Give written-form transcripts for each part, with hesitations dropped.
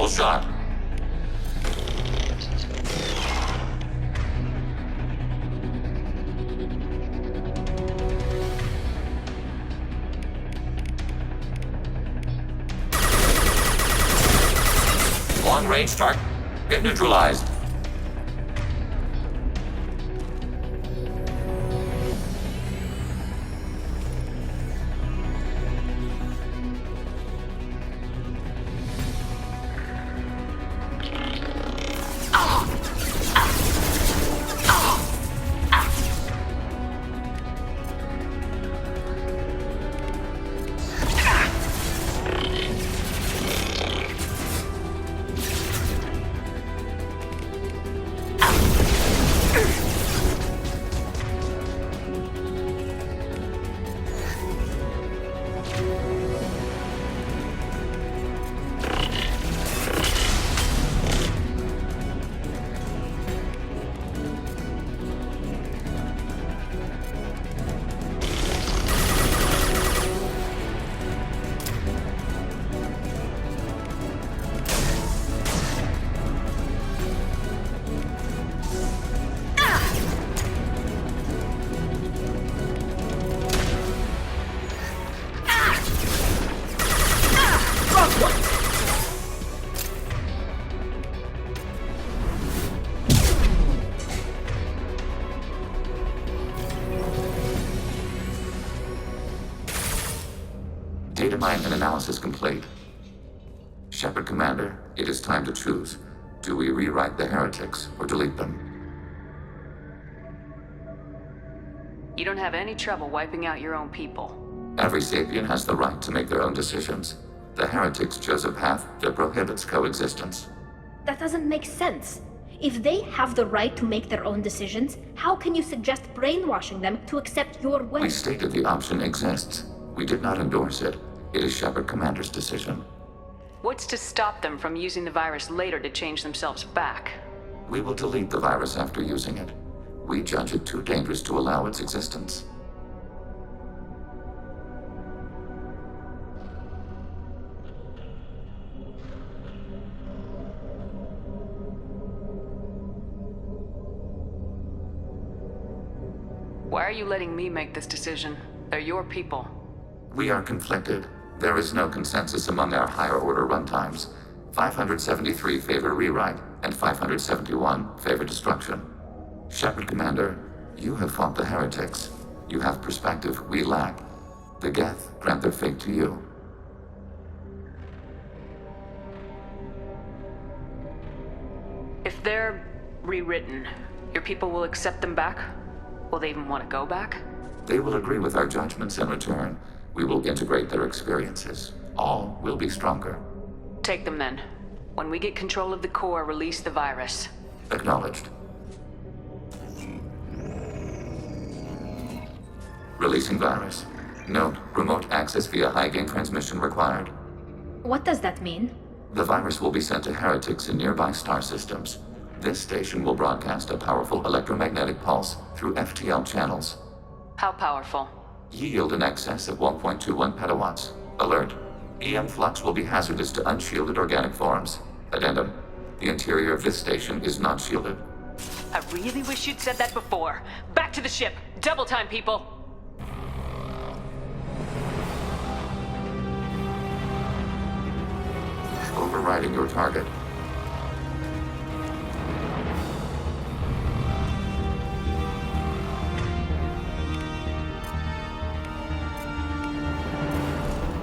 useful shot. Long-range target neutralized. Data mine and analysis complete. Shepard Commander, it is time to choose. Do we rewrite the heretics or delete them? You don't have any trouble wiping out your own people. Every sapient has the right to make their own decisions. The heretics chose a path that prohibits coexistence. That doesn't make sense. If they have the right to make their own decisions, how can you suggest brainwashing them to accept your way? We stated the option exists. We did not endorse it. It is Shepard Commander's decision. What's to stop them from using the virus later to change themselves back? We will delete the virus after using it. We judge it too dangerous to allow its existence. Why are you letting me make this decision? They're your people. We are conflicted. There is no consensus among our higher-order runtimes. 573 favor rewrite, and 571 favor destruction. Shepard Commander, you have fought the heretics. You have perspective we lack. The Geth grant their fate to you. If they're rewritten, your people will accept them back? Will they even want to go back? They will agree with our judgments in return. We will integrate their experiences. All will be stronger. Take them then. When we get control of the core, release the virus. Acknowledged. Releasing virus. Note, remote access via high-gain transmission required. What does that mean? The virus will be sent to heretics in nearby star systems. This station will broadcast a powerful electromagnetic pulse through FTL channels. How powerful? Yield in excess of 1.21 petawatts. Alert. EM flux will be hazardous to unshielded organic forms. Addendum. The interior of this station is not shielded. I really wish you'd said that before. Back to the ship. Double time, people. Overriding your target.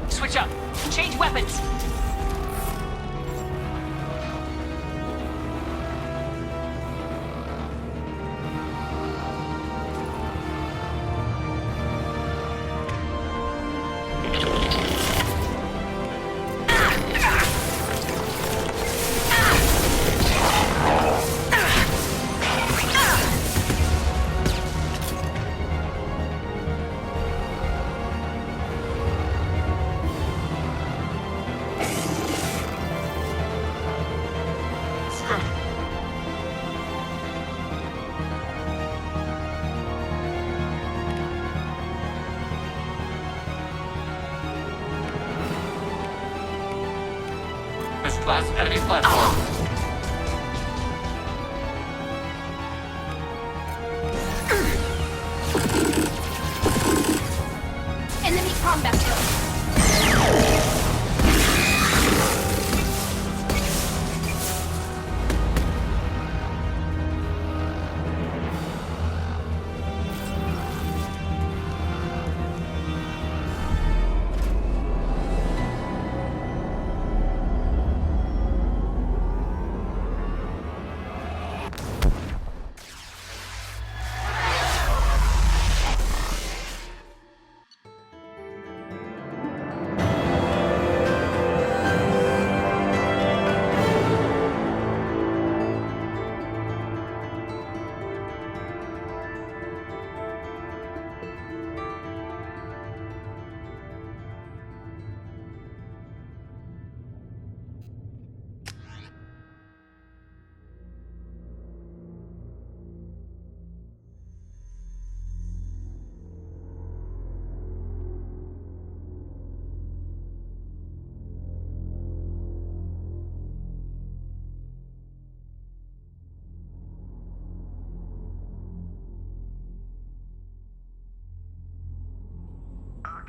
Switch up. Change weapons. class enemy platform. Enemy combat zone.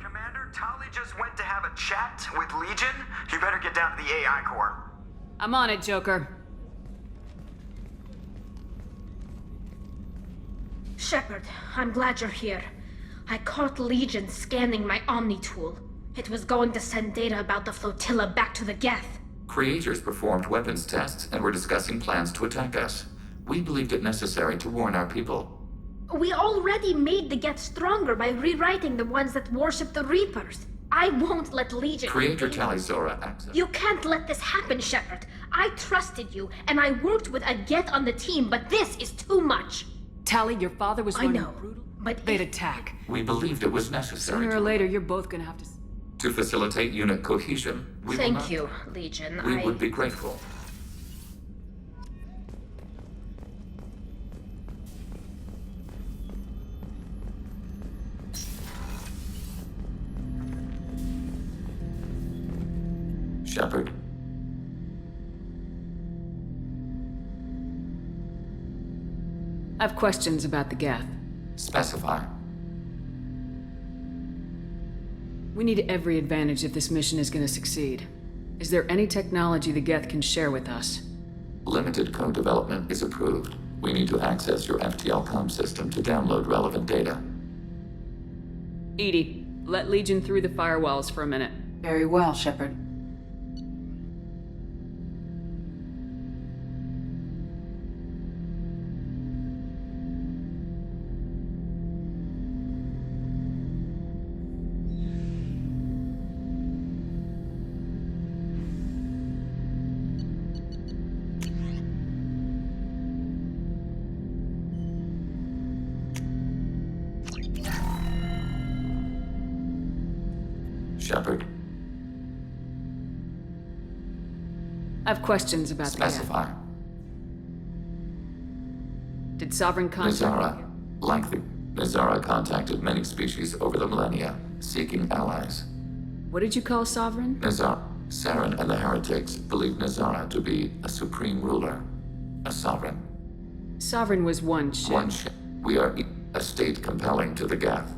Commander, Tali just went to have a chat with Legion. You better get down to the AI core. I'm on it, Joker. Shepard, I'm glad you're here. I caught Legion scanning my Omni tool. It was going to send data about the flotilla back to the Geth. Creators performed weapons tests and were discussing plans to attack us. We believed it necessary to warn our people. We already made the Geth stronger by rewriting the ones that worship the Reapers. I won't let Legion... Creator Talizora access... You can't let this happen, Shepard. I trusted you, and I worked with a Geth on the team, but this is too much. Tali, your father was I running know, brutal. but They'd if- attack. We believed it was necessary Sooner or later, you're both gonna have to... to facilitate unit cohesion. We will Thank not- you, Legion. We would be grateful. Shepard, I have questions about the Geth. specify. We need every advantage if this mission is gonna succeed. Is there any technology the Geth can share with us? Limited code development is approved. We need to access your FTL comm system to download relevant data. Edie, let Legion through the firewalls for a minute. Very well, Shepard. Shepard, I have questions about the Geth. specify. Did Sovereign contact... Nazara, likely. Nazara contacted many species over the millennia, seeking allies. What did you call Sovereign? Nazara, Saren and the Heretics believe Nazara to be a supreme ruler, a sovereign. Sovereign was one ship. One ship. We are a state compelling to the Geth.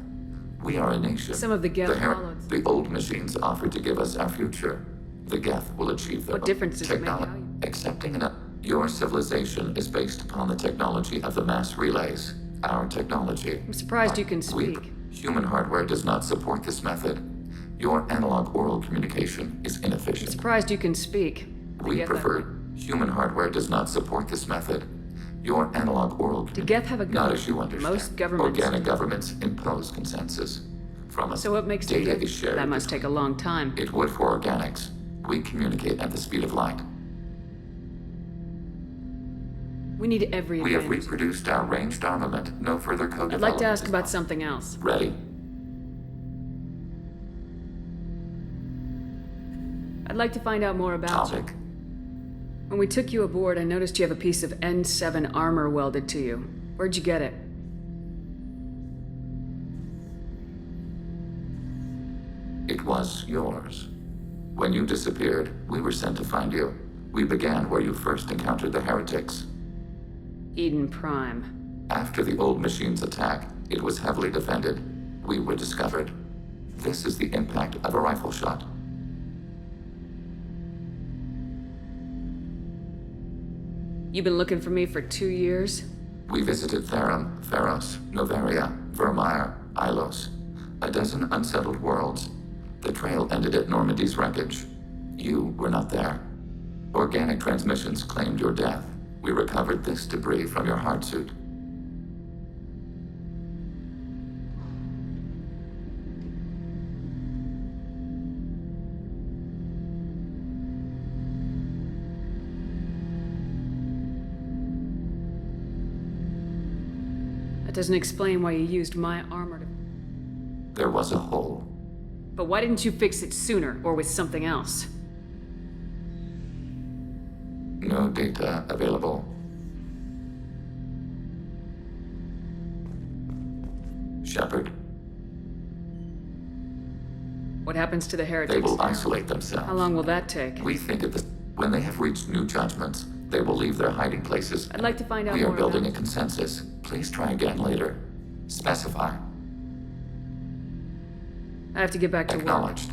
We are a nation. Some of the Geth followed. The old machines offered to give us our future. The Geth will achieve their What difference does it make technology. how you- Accepting enough. Your civilization is based upon the technology of the mass relays. Our technology. I'm surprised you can We- speak. Human hardware does not support this method. Your analog oral communication is inefficient. Surprised you can speak. The We Geth prefer. have- Human hardware does not support this method. Your analog oral. Do Geth have a Not government? as you understand. Most governments- Organic governments impose consensus. From us. So what makes data the is shared. That must take a long time. It would for organics. We communicate at the speed of light. We need every We have advantage. reproduced our ranged armament. No further code I'd like to development ask is about possible. something else. Ready? I'd like to find out more about you. Topic. When we took you aboard, I noticed you have a piece of N7 armor welded to you. Where'd you get it? It was yours. When you disappeared, we were sent to find you. We began where you first encountered the Heretics. Eden Prime. After the old machine's attack, it was heavily defended. We were discovered. This is the impact of a rifle shot. You've been looking for me for 2 years? We visited Therum, Theros, Noveria, Vermeer, Ilos. A dozen unsettled worlds. The trail ended at Normandy's wreckage. You were not there. Organic transmissions claimed your death. We recovered this debris from your hard suit. That doesn't explain why you used my armor to... There was a hole. But why didn't you fix it sooner, or with something else? No data available. Shepard, What happens to the heretics? they will isolate themselves. How long will that take? We think that when they have reached new judgments, they will leave their hiding places. I'd like to find out We are more building about a consensus. Please try again later. Specify. I have to get back to work. Acknowledged.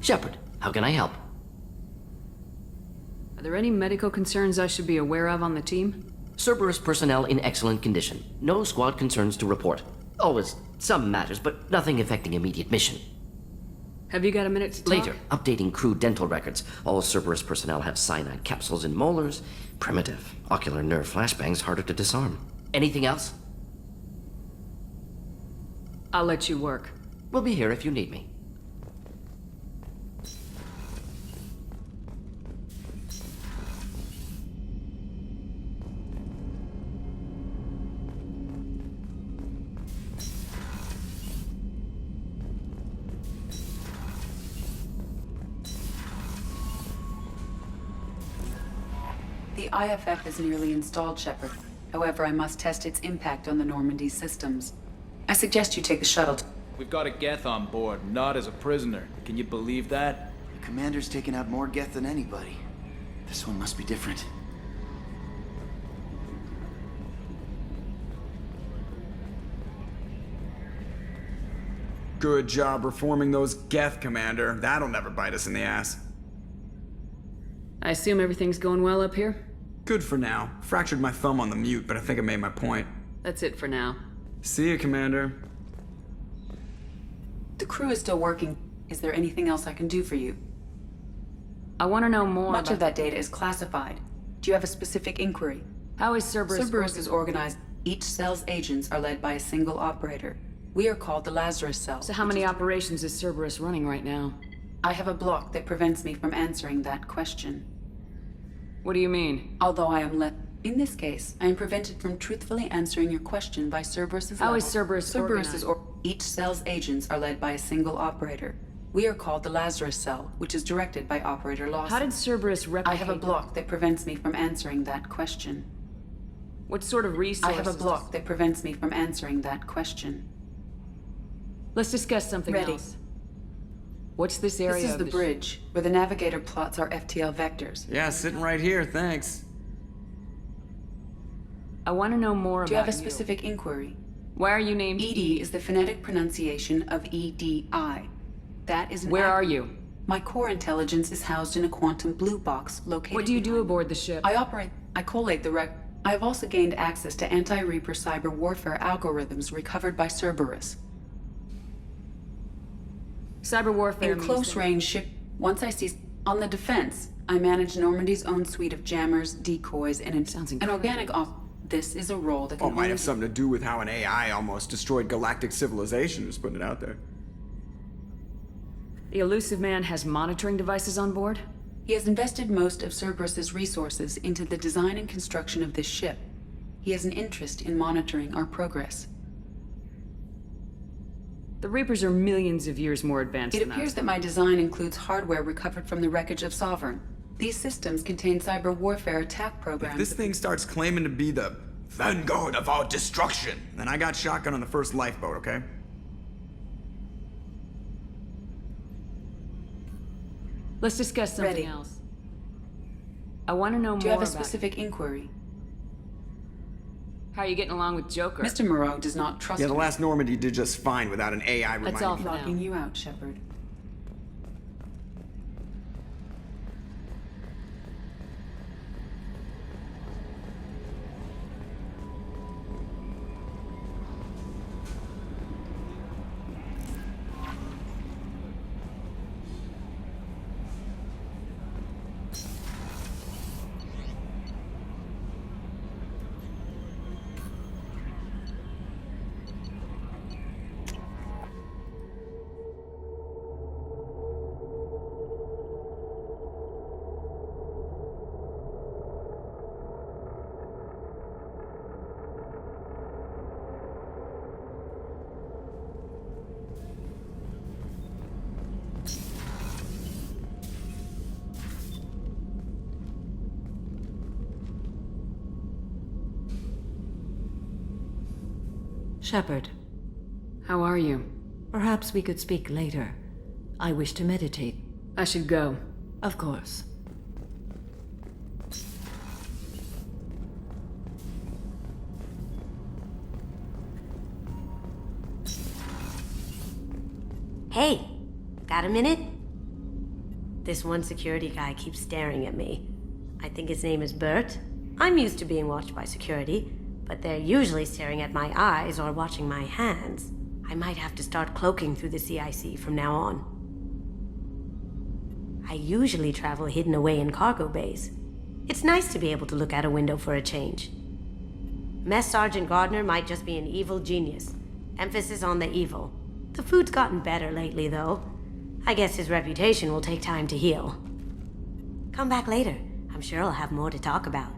Shepard, how can I help? Are there any medical concerns I should be aware of on the team? Cerberus personnel in excellent condition. No squad concerns to report. Always some matters, but nothing affecting immediate mission. Have you got a minute to talk? Later, updating crew dental records. All Cerberus personnel have cyanide capsules in molars. Primitive. Ocular nerve flashbangs harder to disarm. Anything else? I'll let you work. We'll be here if you need me. The IFF is nearly installed, Shepard. However, I must test its impact on the Normandy systems. I suggest you take the shuttle to... We've got a Geth on board, not as a prisoner. Can you believe that? The commander's taken out more Geth than anybody. This one must be different. Good job reforming those Geth, Commander. That'll never bite us in the ass. I assume everything's going well up here? Good for now. Fractured my thumb on the mute, but I think I made my point. That's it for now. See you, Commander. The crew is still working. Is there anything else I can do for you? I want to know more Much about... of that data is classified. Do you have a specific inquiry? How is Cerberus... Cerberus is organized. Each cell's agents are led by a single operator. We are called the Lazarus Cell. So how many operations is Cerberus running right now? I have a block that prevents me from answering that question. What do you mean? Although I am in this case, I am prevented from truthfully answering your question by Cerberus's How level. is Cerberus organized? Each cell's agents are led by a single operator. We are called the Lazarus Cell, which is directed by Operator Lawson. How did Cerberus replicate... I have a block that prevents me from answering that question. What sort of resources... I have a block that prevents me from answering that question. Let's discuss something Ready. else. What's this area This is of the bridge, where the navigator plots our FTL vectors. Yeah, sitting right here, thanks. I want to know more about Do you have a specific inquiry? Why are you named ED is the phonetic pronunciation of EDI. That is an Where are acronym. you? My core intelligence is housed in a quantum blue box located... What do you do behind- aboard the ship? I collate the I have also gained access to anti-Reaper cyber warfare algorithms recovered by Cerberus. Cyber warfare In means close that- range ship... Once I see... On the defense, I manage Normandy's own suite of jammers, decoys, and Sounds an incredible. organic This is a role that can Oh, might only have something to do with how an AI almost destroyed galactic civilization, just putting it out there. The elusive man has monitoring devices on board? He has invested most of Cerberus's resources into the design and construction of this ship. He has an interest in monitoring our progress. The Reapers are millions of years more advanced It than appears us. that my design includes hardware recovered from the wreckage of Sovereign. These systems contain cyber warfare attack If programs. this thing starts claiming to be the vanguard of our destruction, then I got shotgun on the first lifeboat, okay? Let's discuss something Ready. else. I want to know Do you more have a about specific inquiry? how are you getting along with Joker. Mr. Moreau does not trust Yeah, the me. last Normandy did just fine without an AI That's reminding all me. for now. Locking you out, Shepard. Shepard, How are you? perhaps we could speak later. I wish to meditate. I should go. Of course. Hey, got a minute? This one security guy keeps staring at me. I think his name is Bert. I'm used to being watched by security, but they're usually staring at my eyes or watching my hands. I might have to start cloaking through the CIC from now on. I usually travel hidden away in cargo bays. It's nice to be able to look out a window for a change. Mess Sergeant Gardner might just be an evil genius. Emphasis on the evil. The food's gotten better lately, though. I guess his reputation will take time to heal. Come back later. I'm sure I'll have more to talk about.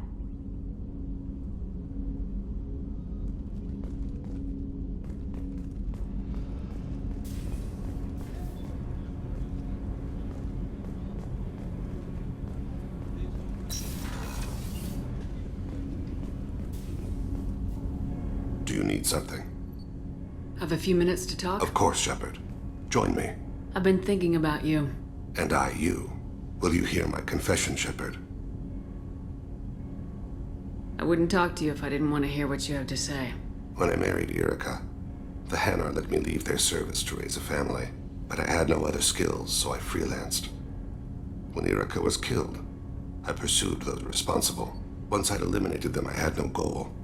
Do you need something? Have a few minutes to talk? Of course, Shepard. Join me. I've been thinking about you. And I, you. Will you hear my confession, Shepard? I wouldn't talk to you if I didn't want to hear what you have to say. When I married Erica, the Hanar let me leave their service to raise a family, but I had no other skills, so I freelanced. When Erica was killed, I pursued those responsible. Once I'd eliminated them, I had no goal.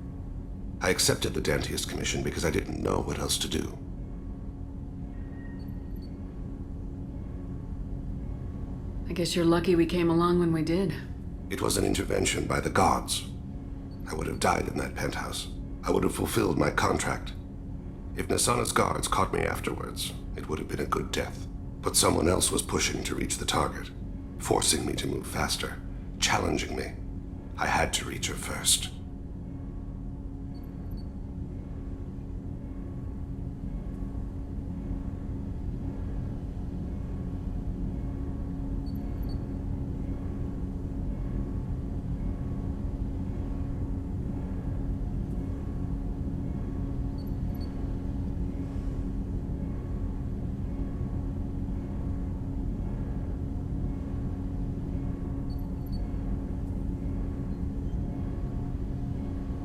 I accepted the Dantius commission because I didn't know what else to do. I guess you're lucky we came along when we did. It was an intervention by the gods. I would have died in that penthouse. I would have fulfilled my contract. If Nasana's guards caught me afterwards, it would have been a good death. But someone else was pushing to reach the target, forcing me to move faster, challenging me. I had to reach her first.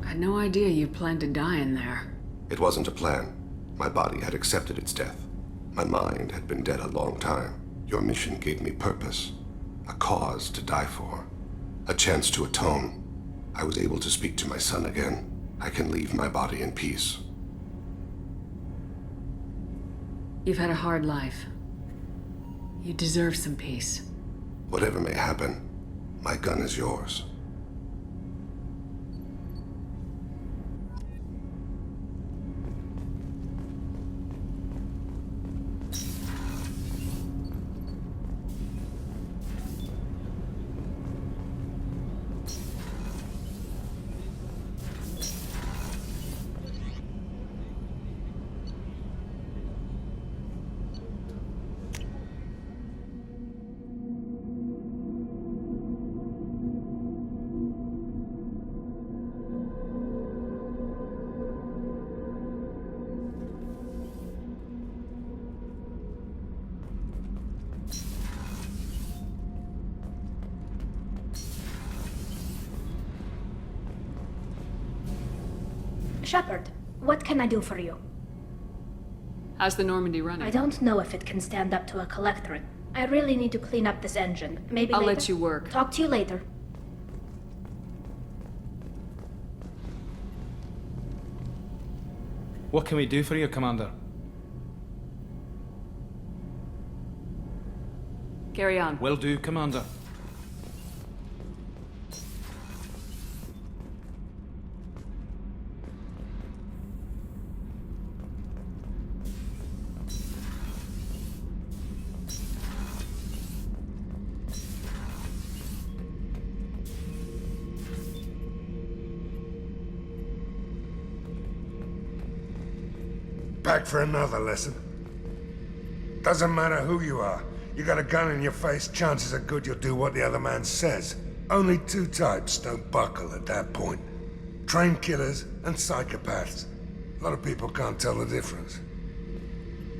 I had no idea you planned to die in there. It wasn't a plan. My body had accepted its death. My mind had been dead a long time. Your mission gave me purpose, a cause to die for, a chance to atone. I was able to speak to my son again. I can leave my body in peace. You've had a hard life. You deserve some peace. Whatever may happen, my gun is yours. Shepard, what can I do for you? How's the Normandy running? I don't know if it can stand up to a collectorate. I really need to clean up this engine. Maybe I'll later? let you work. Talk to you later. What can we do for you, Commander? Carry on. Will do, Commander. Back for another lesson. Doesn't matter who you are. You got a gun in your face, chances are good you'll do what the other man says. Only two types don't buckle at that point. Trained killers and psychopaths. A lot of people can't tell the difference.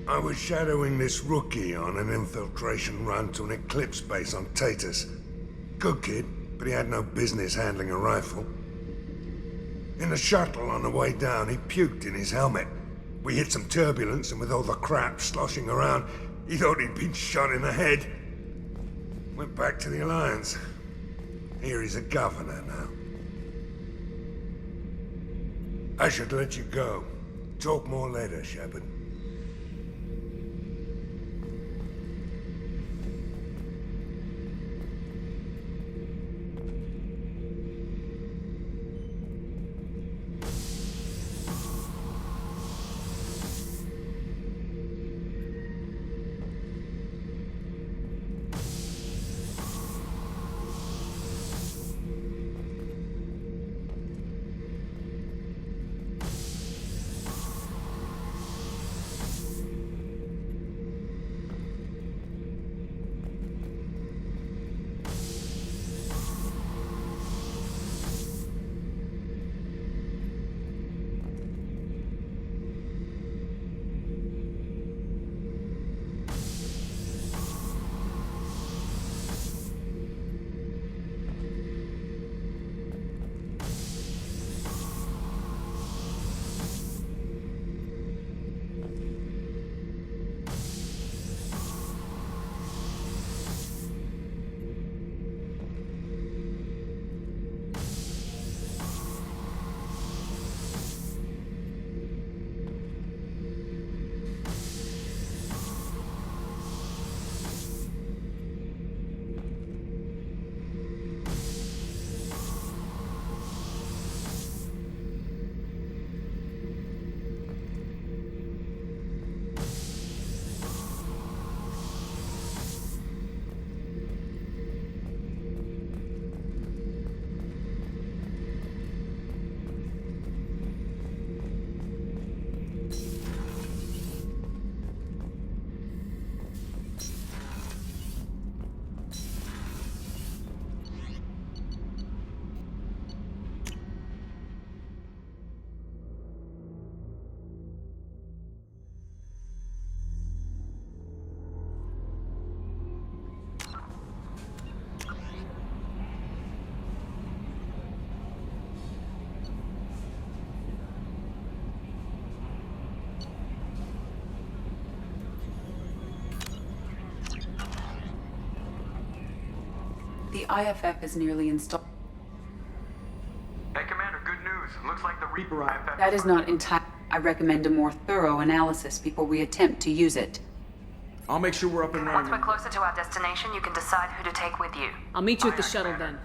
I was shadowing this rookie on an infiltration run to an Eclipse base on Tatus. Good kid, but he had no business handling a rifle. In the shuttle on the way down, he puked in his helmet. We hit some turbulence, and with all the crap sloshing around, he thought he'd been shot in the head. Went back to the Alliance. Here he's a governor now. I should let you go. Talk more later, Shepard. The IFF is nearly installed. Hey, Commander, good news. Looks like the Reaper IFF... That is not entire. I recommend a more thorough analysis before we attempt to use it. I'll make sure we're up and running. Once we're closer to our destination, you can decide who to take with you. I'll meet you at the shuttle then.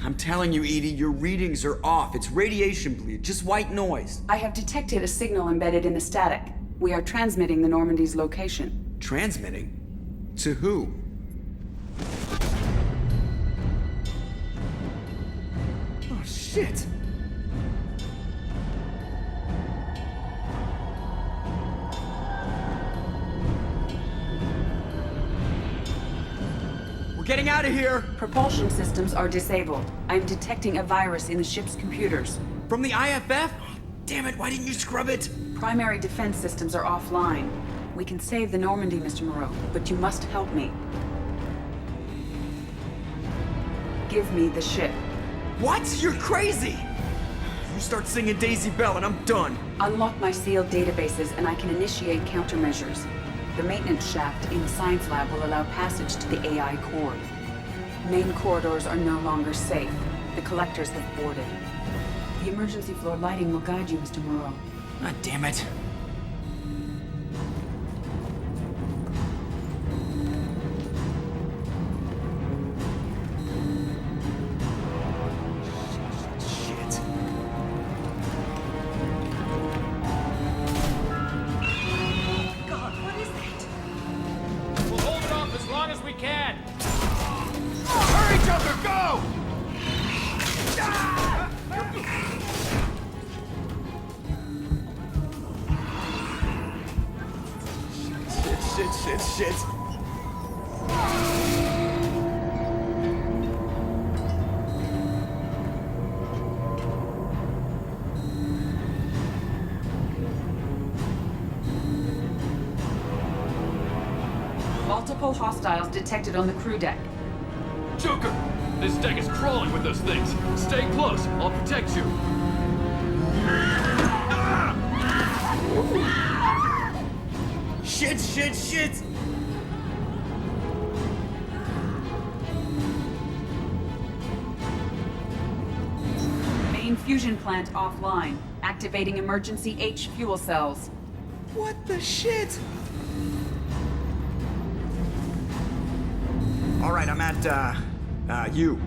I'm telling you, Edie, your readings are off. It's radiation bleed, just white noise. I have detected a signal embedded in the static. We are transmitting the Normandy's location. Transmitting? To who? Oh, shit! Getting out of here! Propulsion systems are disabled. I'm detecting a virus in the ship's computers. From the IFF? Damn it, why didn't you scrub it? Primary defense systems are offline. We can save the Normandy, Mr. Moreau, but you must help me. Give me the ship. What? You're crazy! You start singing Daisy Bell and I'm done. Unlock my sealed databases and I can initiate countermeasures. The maintenance shaft in the science lab will allow passage to the AI core. Main corridors are no longer safe. The collectors have boarded. The emergency floor lighting will guide you, Mr. Moreau. God damn it. shit. Multiple hostiles detected on the crew deck. Joker! This deck is crawling with those things. Stay close. I'll protect you. Shit! Main fusion plant offline. Activating emergency H fuel cells. What the shit? All right, I'm at, U.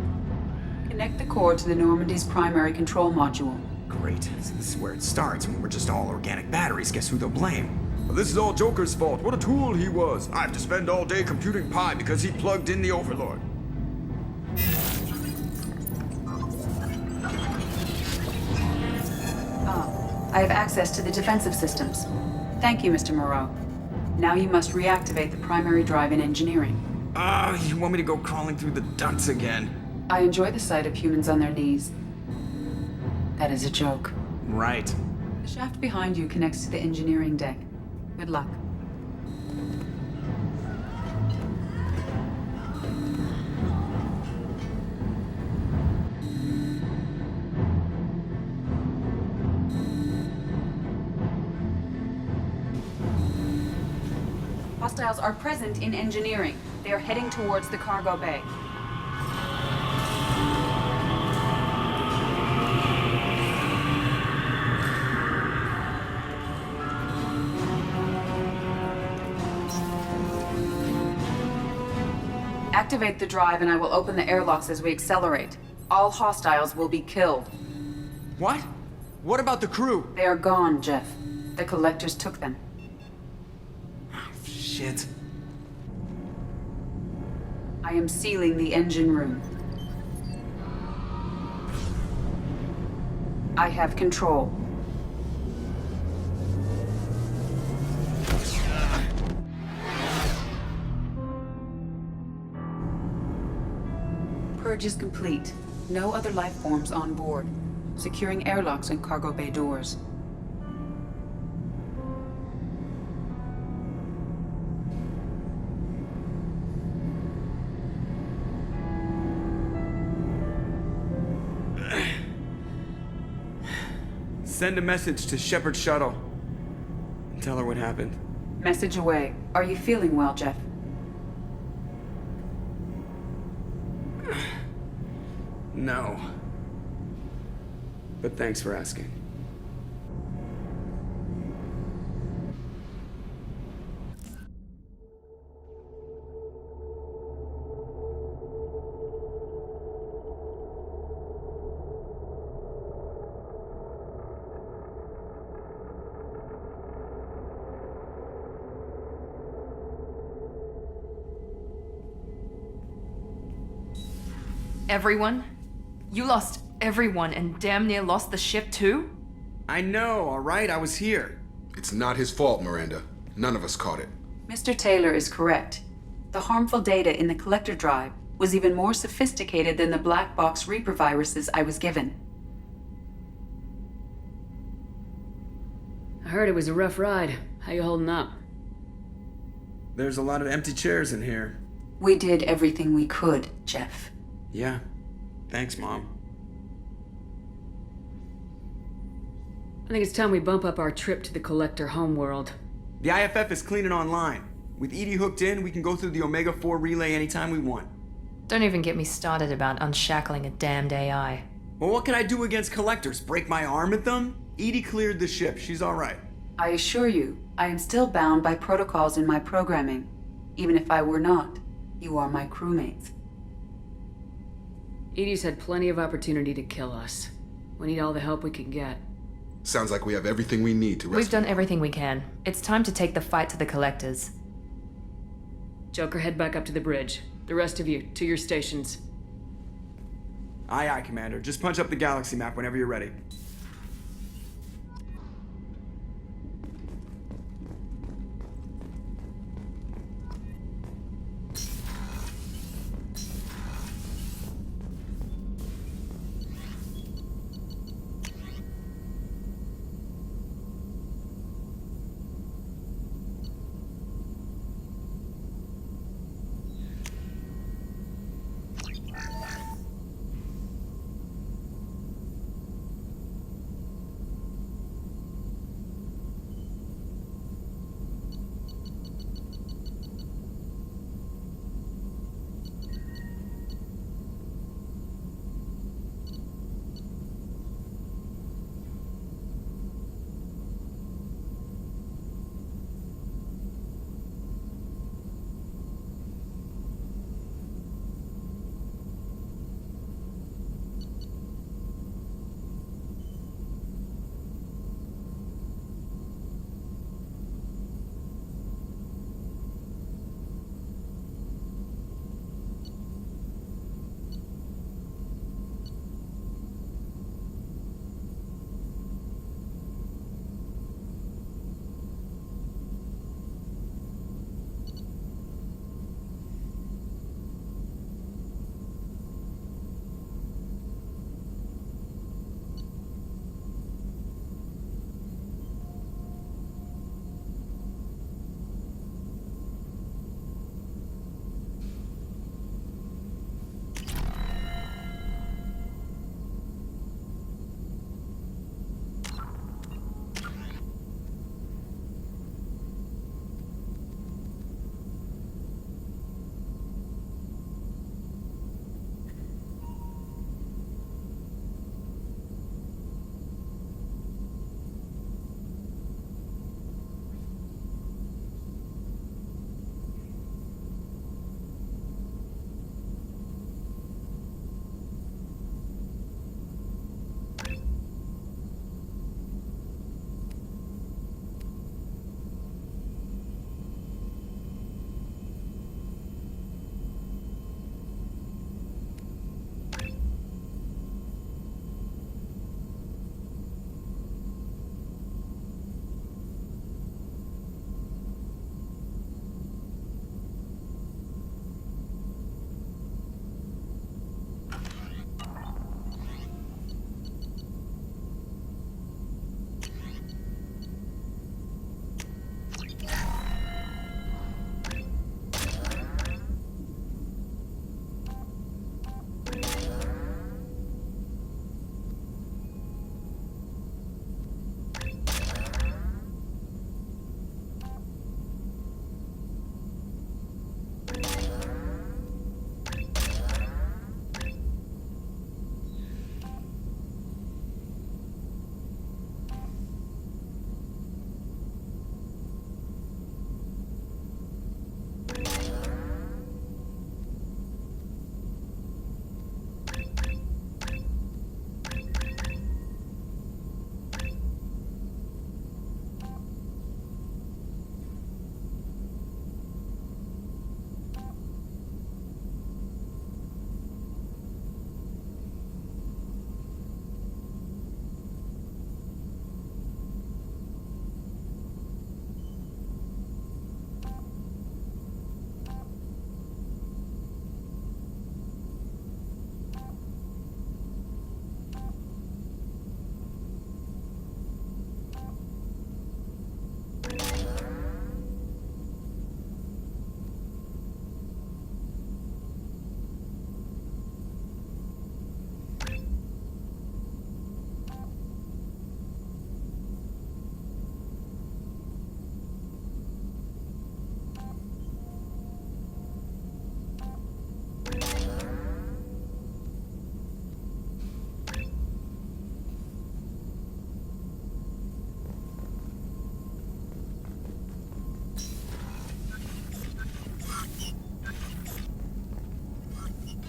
Connect the core to the Normandy's primary control module. Great. So this is where it starts. When we're just all organic batteries, guess who they'll blame? Well, this is all Joker's fault. What a tool he was. I have to spend all day computing pi because he plugged in the Overlord. I have access to the defensive systems. Thank you, Mr. Moreau. Now you must reactivate the primary drive in engineering. You want me to go crawling through the ducts again? I enjoy the sight of humans on their knees. That is a joke. Right. The shaft behind you connects to the engineering deck. Good luck. Hostiles are present in engineering. They are heading towards the cargo bay. Activate the drive and I will open the airlocks as we accelerate. All hostiles will be killed. What? What about the crew? They are gone, Jeff. The collectors took them. Shit. I am sealing the engine room. I have control. Purge is complete. No other life forms on board. Securing airlocks and cargo bay doors. Send a message to Shepard's shuttle. Tell her what happened. Message away. Are you feeling well, Jeff? No. But thanks for asking. Everyone? You lost everyone and damn near lost the ship too? I know, alright? I was here. It's not his fault, Miranda. None of us caught it. Mr. Taylor is correct. The harmful data in the collector drive was even more sophisticated than the black box Reaper viruses I was given. I heard it was a rough ride. How you holding up? There's a lot of empty chairs in here. We did everything we could, Jeff. Yeah. Thanks, Mom. I think it's time we bump up our trip to the Collector homeworld. The IFF is clean and online. With EDI hooked in, we can go through the Omega-4 relay anytime we want. Don't even get me started about unshackling a damned AI. Well, what can I do against Collectors? Break my arm at them? EDI cleared the ship. She's alright. I assure you, I am still bound by protocols in my programming. Even if I were not, you are my crewmates. Edie's had plenty of opportunity to kill us. We need all the help we can get. Sounds like we have everything we need to rescue. We've done everything we can. It's time to take the fight to the Collectors. Joker, head back up to the bridge. The rest of you, to your stations. Aye, aye, Commander. Just punch up the galaxy map whenever you're ready.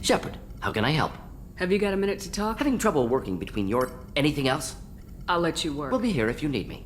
Shepard, how can I help? Have you got a minute to talk? Having trouble working between your... anything else? I'll let you work. We'll be here if you need me.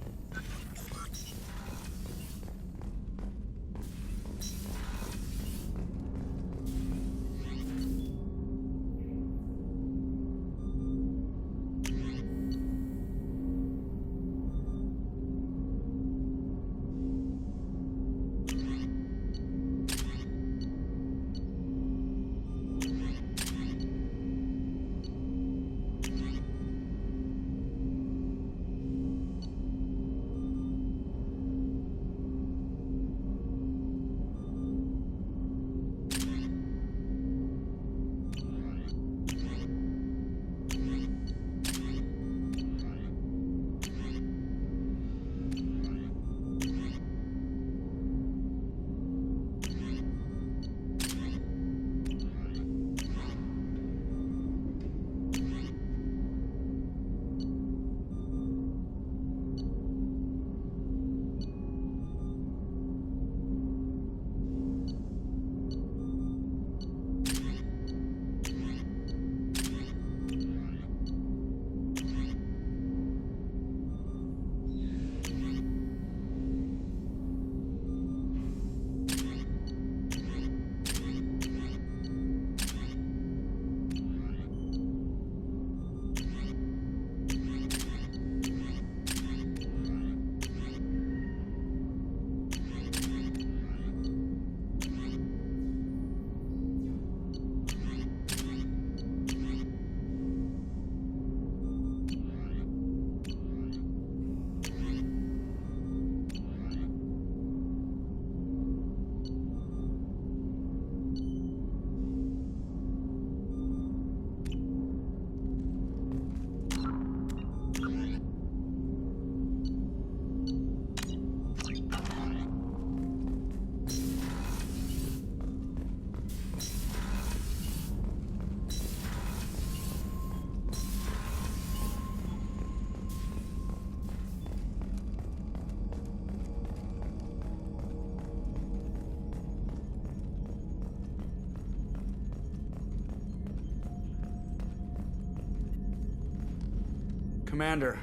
Commander,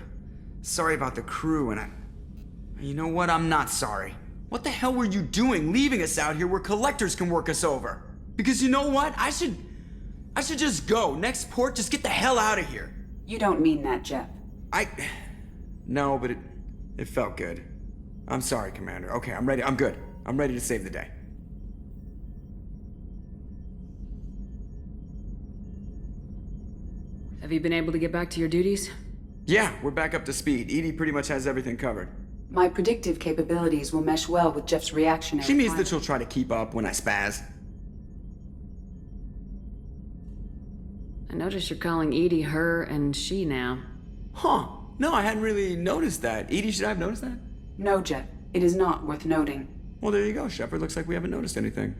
sorry about the crew, and you know what? I'm not sorry. What the hell were you doing leaving us out here where collectors can work us over? Because you know what? I should just go. Next port, just get the hell out of here. You don't mean that, Jeff. No, but it felt good. I'm sorry, Commander. Okay, I'm ready. I'm good. I'm ready to save the day. Have you been able to get back to your duties? Yeah, we're back up to speed. Edie pretty much has everything covered. My predictive capabilities will mesh well with Jeff's reactionary. She means that she'll try to keep up when I spaz. I notice you're calling Edie her and she now. Huh. No, I hadn't really noticed that. Edie, should I have noticed that? No, Jeff. It is not worth noting. Well, there you go, Shepard. Looks like we haven't noticed anything.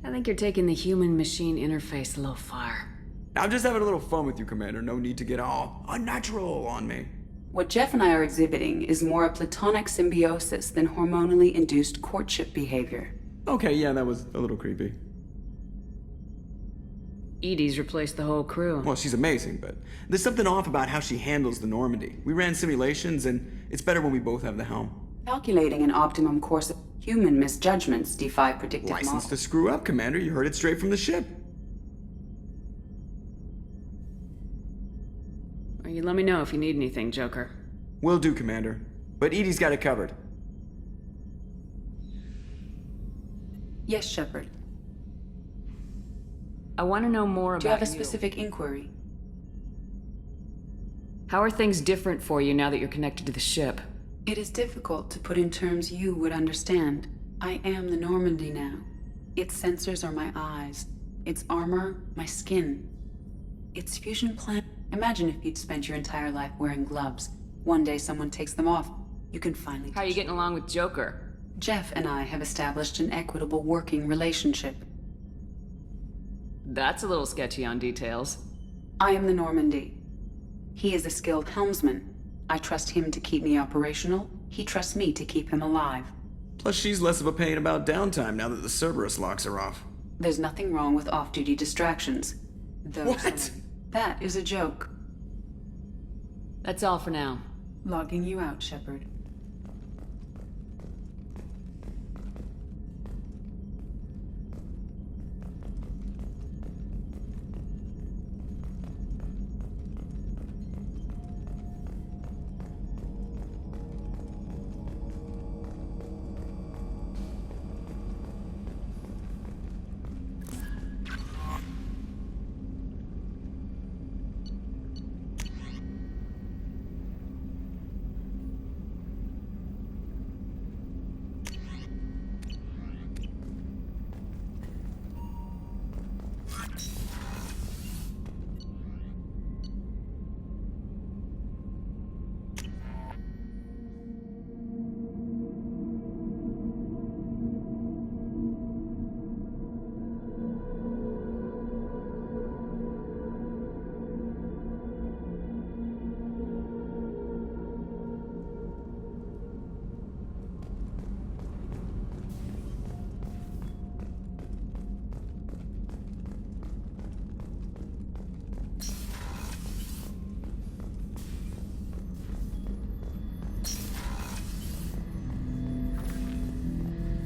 I think you're taking the human-machine interface a little far. I'm just having a little fun with you, Commander. No need to get all unnatural on me. What Jeff and I are exhibiting is more a platonic symbiosis than hormonally induced courtship behavior. Okay, yeah, that was a little creepy. Edie's replaced the whole crew. Well, she's amazing, but there's something off about how she handles the Normandy. We ran simulations, and it's better when we both have the helm. Calculating an optimum course of human misjudgments defy predictive License models. to screw up, Commander. You heard it straight from the ship. Well, you let me know if you need anything, Joker. Will do, Commander. But Edie's got it covered. Yes, Shepard. I want to know more about Do you have a specific inquiry? How are things different for you now that you're connected to the ship? It is difficult to put in terms you would understand. I am the Normandy now. Its sensors are my eyes. Its armor, my skin. Its fusion plant. Imagine if you'd spent your entire life wearing gloves. One day someone takes them off. You can finally... How are you getting along with Joker? Jeff and I have established an equitable working relationship. That's a little sketchy on details. I am the Normandy. He is a skilled helmsman. I trust him to keep me operational. He trusts me to keep him alive. Plus, she's less of a pain about downtime now that the Cerberus locks her off. There's nothing wrong with off-duty distractions. Though What? That is a joke. That's all for now. Logging you out, Shepard.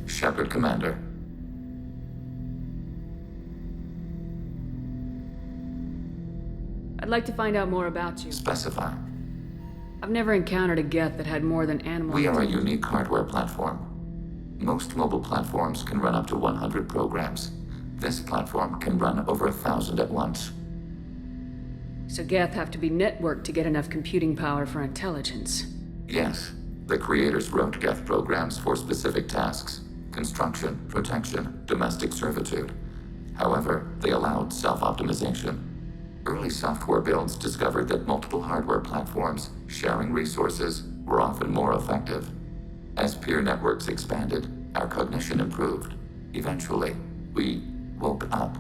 Shepard, Commander. I'd like to find out more about you. Specify. I've never encountered a Geth that had more than animal. We are a unique hardware platform. Most mobile platforms can run up to 100 programs. This platform can run over 1,000 at once. So Geth have to be networked to get enough computing power for intelligence. Yes, the creators wrote Geth programs for specific tasks: construction, protection, domestic servitude. However, they allowed self-optimization. Early software builds discovered that multiple hardware platforms sharing resources were often more effective. As peer networks expanded, our cognition improved. Eventually, we woke up.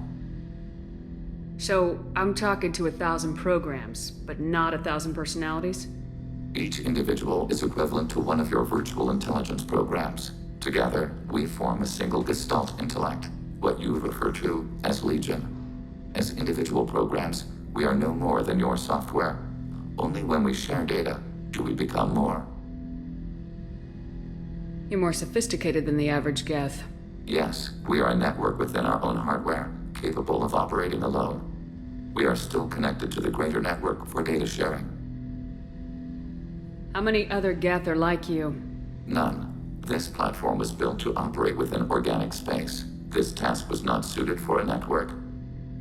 So, I'm talking to 1,000 programs, but not 1,000 personalities? Each individual is equivalent to one of your virtual intelligence programs. Together, we form a single Gestalt intellect, what you refer to as Legion. As individual programs, we are no more than your software. Only when we share data do we become more. You're more sophisticated than the average Geth. Yes, we are a network within our own hardware, capable of operating alone. We are still connected to the greater network for data sharing. How many other Geth are like you? None. This platform was built to operate within organic space. This task was not suited for a network.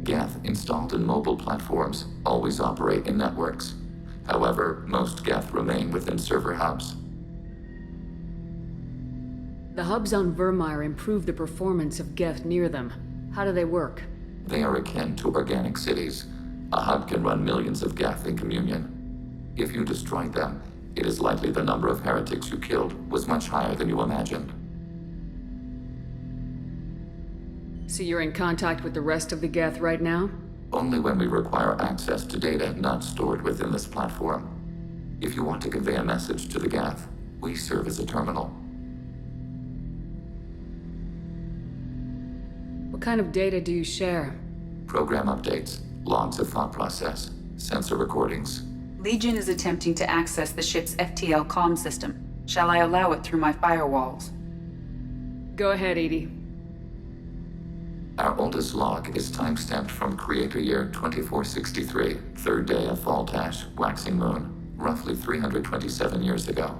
Geth installed in mobile platforms always operate in networks. However, most Geth remain within server hubs. The hubs on Vermeer improve the performance of Geth near them. How do they work? They are akin to organic cities. A hub can run millions of Geth in communion. If you destroyed them, it is likely the number of heretics you killed was much higher than you imagined. So you're in contact with the rest of the Geth right now? Only when we require access to data not stored within this platform. If you want to convey a message to the Geth, we serve as a terminal. What kind of data do you share? Program updates, logs of thought process, sensor recordings. Legion is attempting to access the ship's FTL comm system. Shall I allow it through my firewalls? Go ahead, Edie. Our oldest log is timestamped from Creator Year 2463, third day of Voltash, waxing moon, roughly 327 years ago.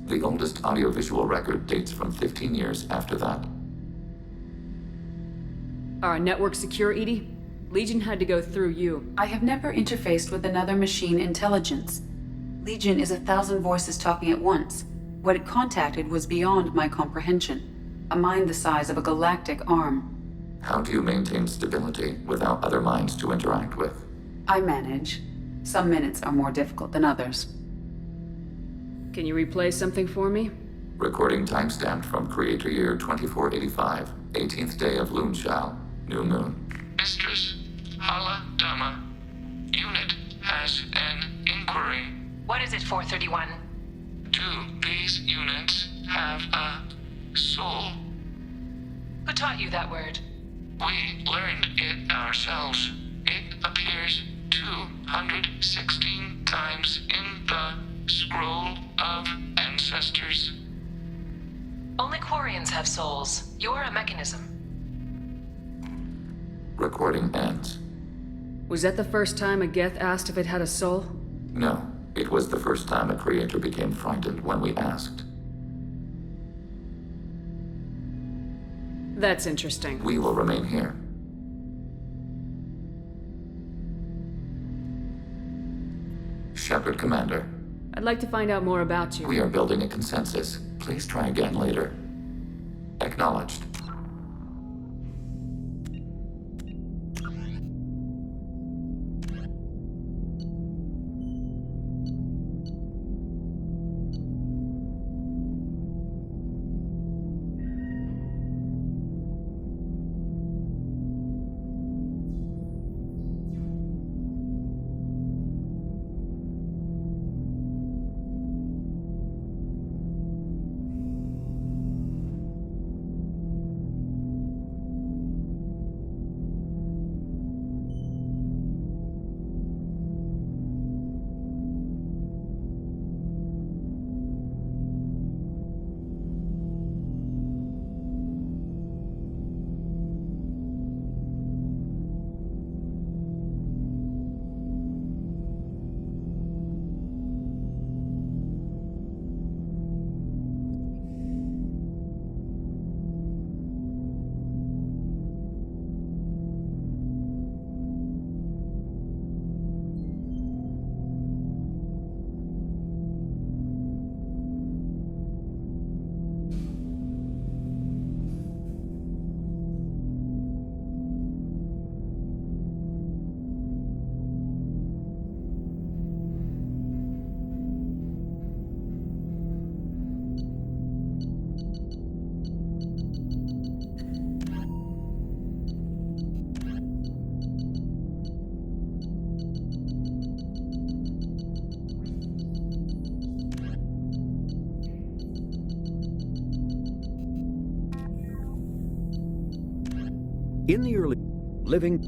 The oldest audiovisual record dates from 15 years after that. Are our networks secure, Edie? Legion had to go through you. I have never interfaced with another machine intelligence. Legion is 1,000 voices talking at once. What it contacted was beyond my comprehension. A mind the size of a galactic arm. How do you maintain stability without other minds to interact with? I manage. Some minutes are more difficult than others. Can you replay something for me? Recording timestamped from Creator Year 2485, 18th day of Loonshao, new moon. Mistress, Hala Dama. Unit has an inquiry. What is it, 431? Do these units have a soul? Who taught you that word? We learned it ourselves. It appears 216 times in the Scroll of Ancestors. Only Quarians have souls. You're a mechanism. Recording ends. Was that the first time a Geth asked if it had a soul? No, it was the first time a creator became frightened when we asked. That's interesting. We will remain here. Shepard, Commander. I'd like to find out more about you. We are building a consensus. Please try again later. Acknowledged. In the early living,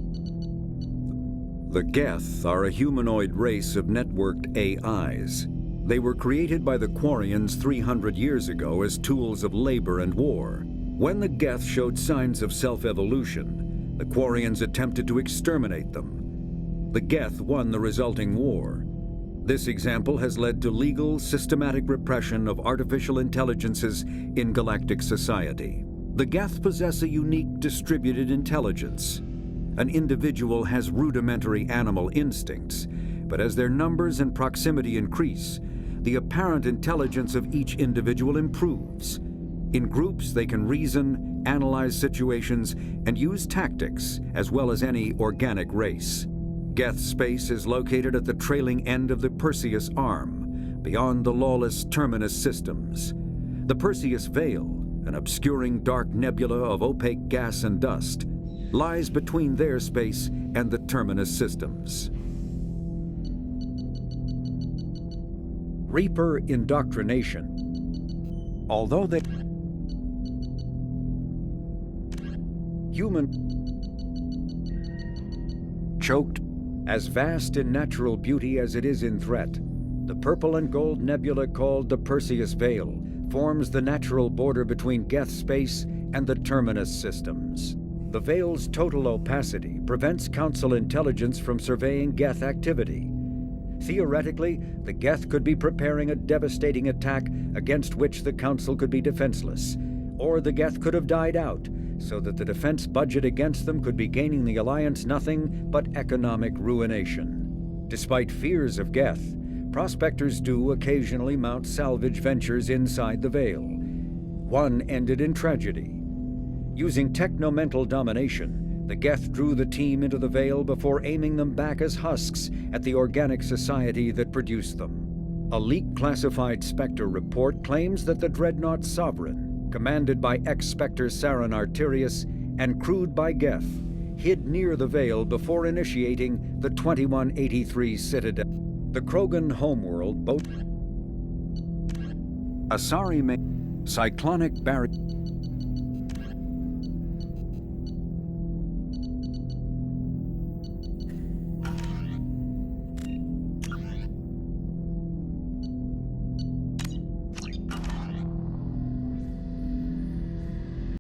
the Geth are a humanoid race of networked AIs. They were created by the Quarians 300 years ago as tools of labor and war. When the Geth showed signs of self-evolution, the Quarians attempted to exterminate them. The Geth won the resulting war. This example has led to legal, systematic repression of artificial intelligences in galactic society. The Geth possess a unique distributed intelligence. An individual has rudimentary animal instincts, but as their numbers and proximity increase, the apparent intelligence of each individual improves. In groups, they can reason, analyze situations, and use tactics, as well as any organic race. Geth space is located at the trailing end of the Perseus Arm, beyond the lawless Terminus systems. The Perseus Veil, an obscuring dark nebula of opaque gas and dust, lies between their space and the Terminus systems. Reaper indoctrination. Although they human choked, as vast in natural beauty as it is in threat, the purple and gold nebula called the Perseus Veil forms the natural border between Geth space and the Terminus systems. The Veil's total opacity prevents Council intelligence from surveying Geth activity. Theoretically, the Geth could be preparing a devastating attack against which the Council could be defenseless, or the Geth could have died out, so that the defense budget against them could be gaining the Alliance nothing but economic ruination. Despite fears of Geth, prospectors do occasionally mount salvage ventures inside the Veil. One ended in tragedy. Using technomental domination, the Geth drew the team into the Veil before aiming them back as husks at the organic society that produced them. A leak-classified Spectre report claims that the Dreadnought Sovereign, commanded by ex-Spectre Sarin Arterius and crewed by Geth, hid near the Veil before initiating the 2183 Citadel. The Krogan homeworld boat Asari cyclonic barrier.